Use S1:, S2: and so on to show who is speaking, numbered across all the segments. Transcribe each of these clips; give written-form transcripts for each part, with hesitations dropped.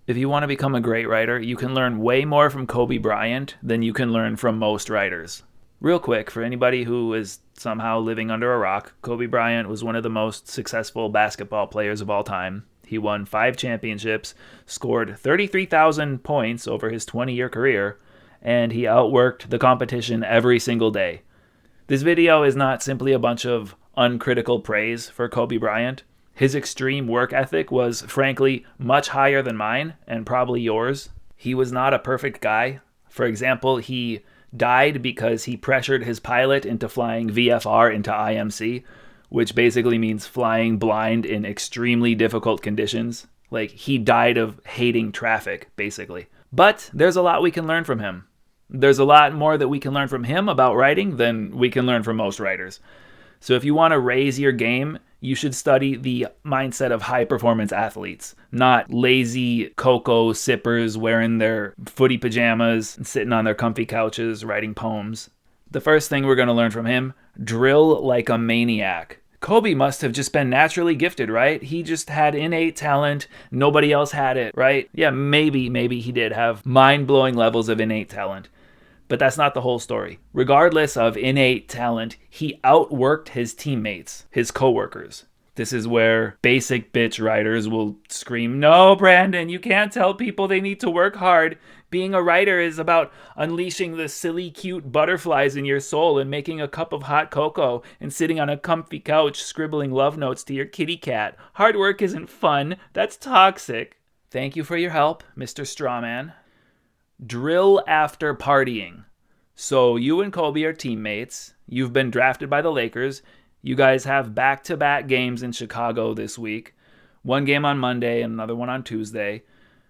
S1: If you want to become a great writer, you can learn way more from Kobe Bryant than you can learn from most writers. Real quick, for anybody who is somehow living under a rock, Kobe Bryant was one of the most successful basketball players of all time. He won 5 championships, scored 33,000 points over his 20-year career, and he outworked the competition every single day. This video is not simply a bunch of uncritical praise for Kobe Bryant. His extreme work ethic was, frankly, much higher than mine and probably yours. He was not a perfect guy. For example, he died because he pressured his pilot into flying VFR into IMC, which basically means flying blind in extremely difficult conditions. Like, he died of hating traffic, basically. But there's a lot we can learn from him. There's a lot more that we can learn from him about writing than we can learn from most writers. So if you want to raise your game, you should study the mindset of high-performance athletes, not lazy cocoa sippers wearing their footy pajamas and sitting on their comfy couches writing poems. The first thing we're going to learn from him, drill like a maniac. Kobe must have just been naturally gifted, right? He just had innate talent. Nobody else had it, right? Yeah, maybe he did have mind-blowing levels of innate talent. But that's not the whole story. Regardless of innate talent, he outworked his teammates, his coworkers. This is where basic bitch writers will scream, "No, Brandon, you can't tell people they need to work hard. Being a writer is about unleashing the silly, cute butterflies in your soul and making a cup of hot cocoa and sitting on a comfy couch scribbling love notes to your kitty cat. Hard work isn't fun. That's toxic." Thank you for your help, Mr. Strawman. Drill after partying. So you and Kobe are teammates. You've been drafted by the Lakers. You guys have back-to-back games in Chicago this week. One game on Monday and another one on Tuesday.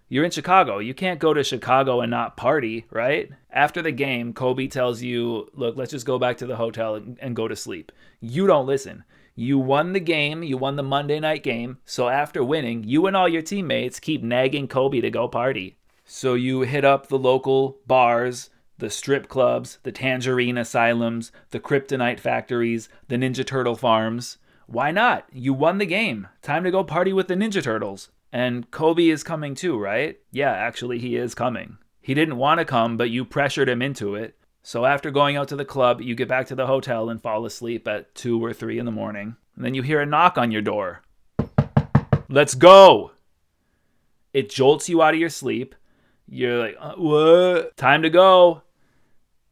S1: You're in Chicago. You can't go to Chicago and not party, right? After the game, Kobe tells you, look, let's just go back to the hotel and go to sleep. You don't listen. You won the game. You won the Monday night game. So after winning, you and all your teammates keep nagging Kobe to go party. So you hit up the local bars, the strip clubs, the tangerine asylums, the kryptonite factories, the Ninja Turtle farms. Why not? You won the game. Time to go party with the Ninja Turtles. And Kobe is coming too, right? Yeah, actually he is coming. He didn't want to come, but you pressured him into it. So after going out to the club, you get back to the hotel and fall asleep at 2 or 3 in the morning. And then you hear a knock on your door. Let's go! It jolts you out of your sleep. You're like, what? Time to go.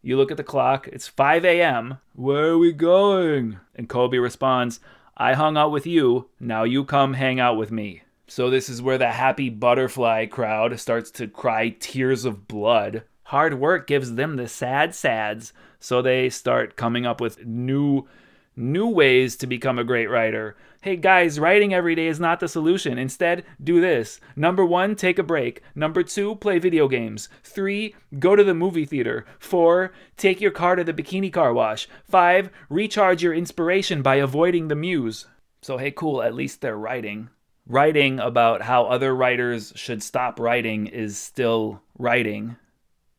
S1: You look at the clock. It's 5 a.m. Where are we going? And Kobe responds, I hung out with you. Now you come hang out with me. So this is where the happy butterfly crowd starts to cry tears of blood. Hard work gives them the sad sads. So they start coming up with new ways to become a great writer. Hey guys, writing every day is not the solution. Instead, do this. Number 1, take a break. Number 2, play video games. 3, go to the movie theater. 4, take your car to the bikini car wash. 5, recharge your inspiration by avoiding the muse. So hey, cool, at least they're writing. Writing about how other writers should stop writing is still writing.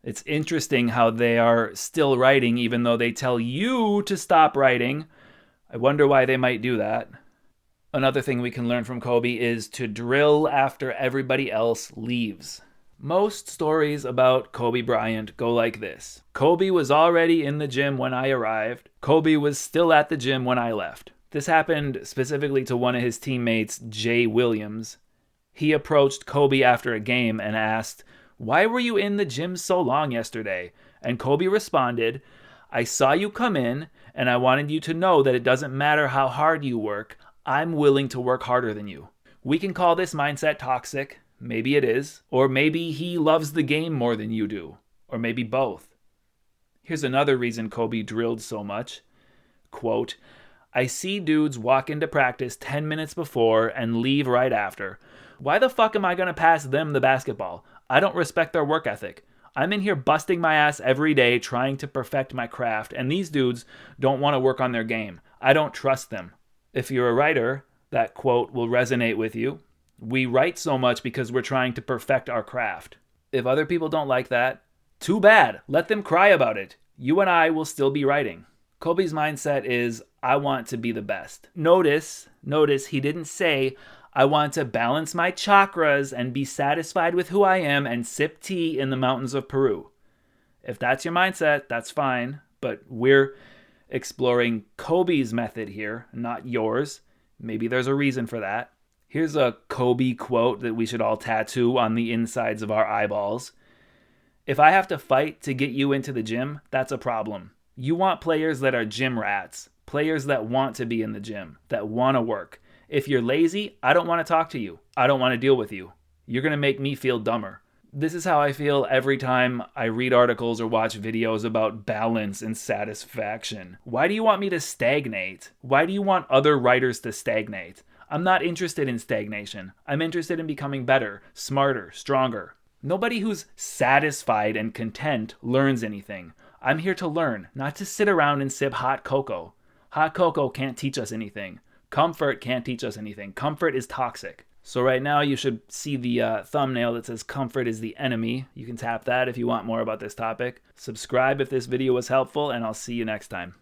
S1: It's interesting how they are still writing even though they tell you to stop writing. I wonder why they might do that. Another thing we can learn from Kobe is to drill after everybody else leaves. Most stories about Kobe Bryant go like this. Kobe was already in the gym when I arrived. Kobe was still at the gym when I left. This happened specifically to one of his teammates, Jay Williams. He approached Kobe after a game and asked, "Why were you in the gym so long yesterday?" And Kobe responded, "I saw you come in, and I wanted you to know that it doesn't matter how hard you work. I'm willing to work harder than you." We can call this mindset toxic. Maybe it is. Or maybe he loves the game more than you do. Or maybe both. Here's another reason Kobe drilled so much. Quote, "I see dudes walk into practice 10 minutes before and leave right after. Why the fuck am I going to pass them the basketball? I don't respect their work ethic. I'm in here busting my ass every day trying to perfect my craft, and these dudes don't want to work on their game. I don't trust them." If you're a writer, that quote will resonate with you. We write so much because we're trying to perfect our craft. If other people don't like that, too bad. Let them cry about it. You and I will still be writing. Kobe's mindset is, I want to be the best. Notice he didn't say, I want to balance my chakras and be satisfied with who I am and sip tea in the mountains of Peru. If that's your mindset, that's fine, but we're exploring Kobe's method here, not yours. Maybe there's a reason for that. Here's a Kobe quote that we should all tattoo on the insides of our eyeballs. If I have to fight to get you into the gym, that's a problem. You want players that are gym rats, players that want to be in the gym, that want to work. If you're lazy, I don't want to talk to you. I don't want to deal with you. You're going to make me feel dumber. This is how I feel every time I read articles or watch videos about balance and satisfaction. Why do you want me to stagnate? Why do you want other writers to stagnate? I'm not interested in stagnation. I'm interested in becoming better, smarter, stronger. Nobody who's satisfied and content learns anything. I'm here to learn, not to sit around and sip hot cocoa. Hot cocoa can't teach us anything. Comfort can't teach us anything. Comfort is toxic. So right now you should see the thumbnail that says comfort is the enemy. You can tap that if you want more about this topic. Subscribe if this video was helpful, and I'll see you next time.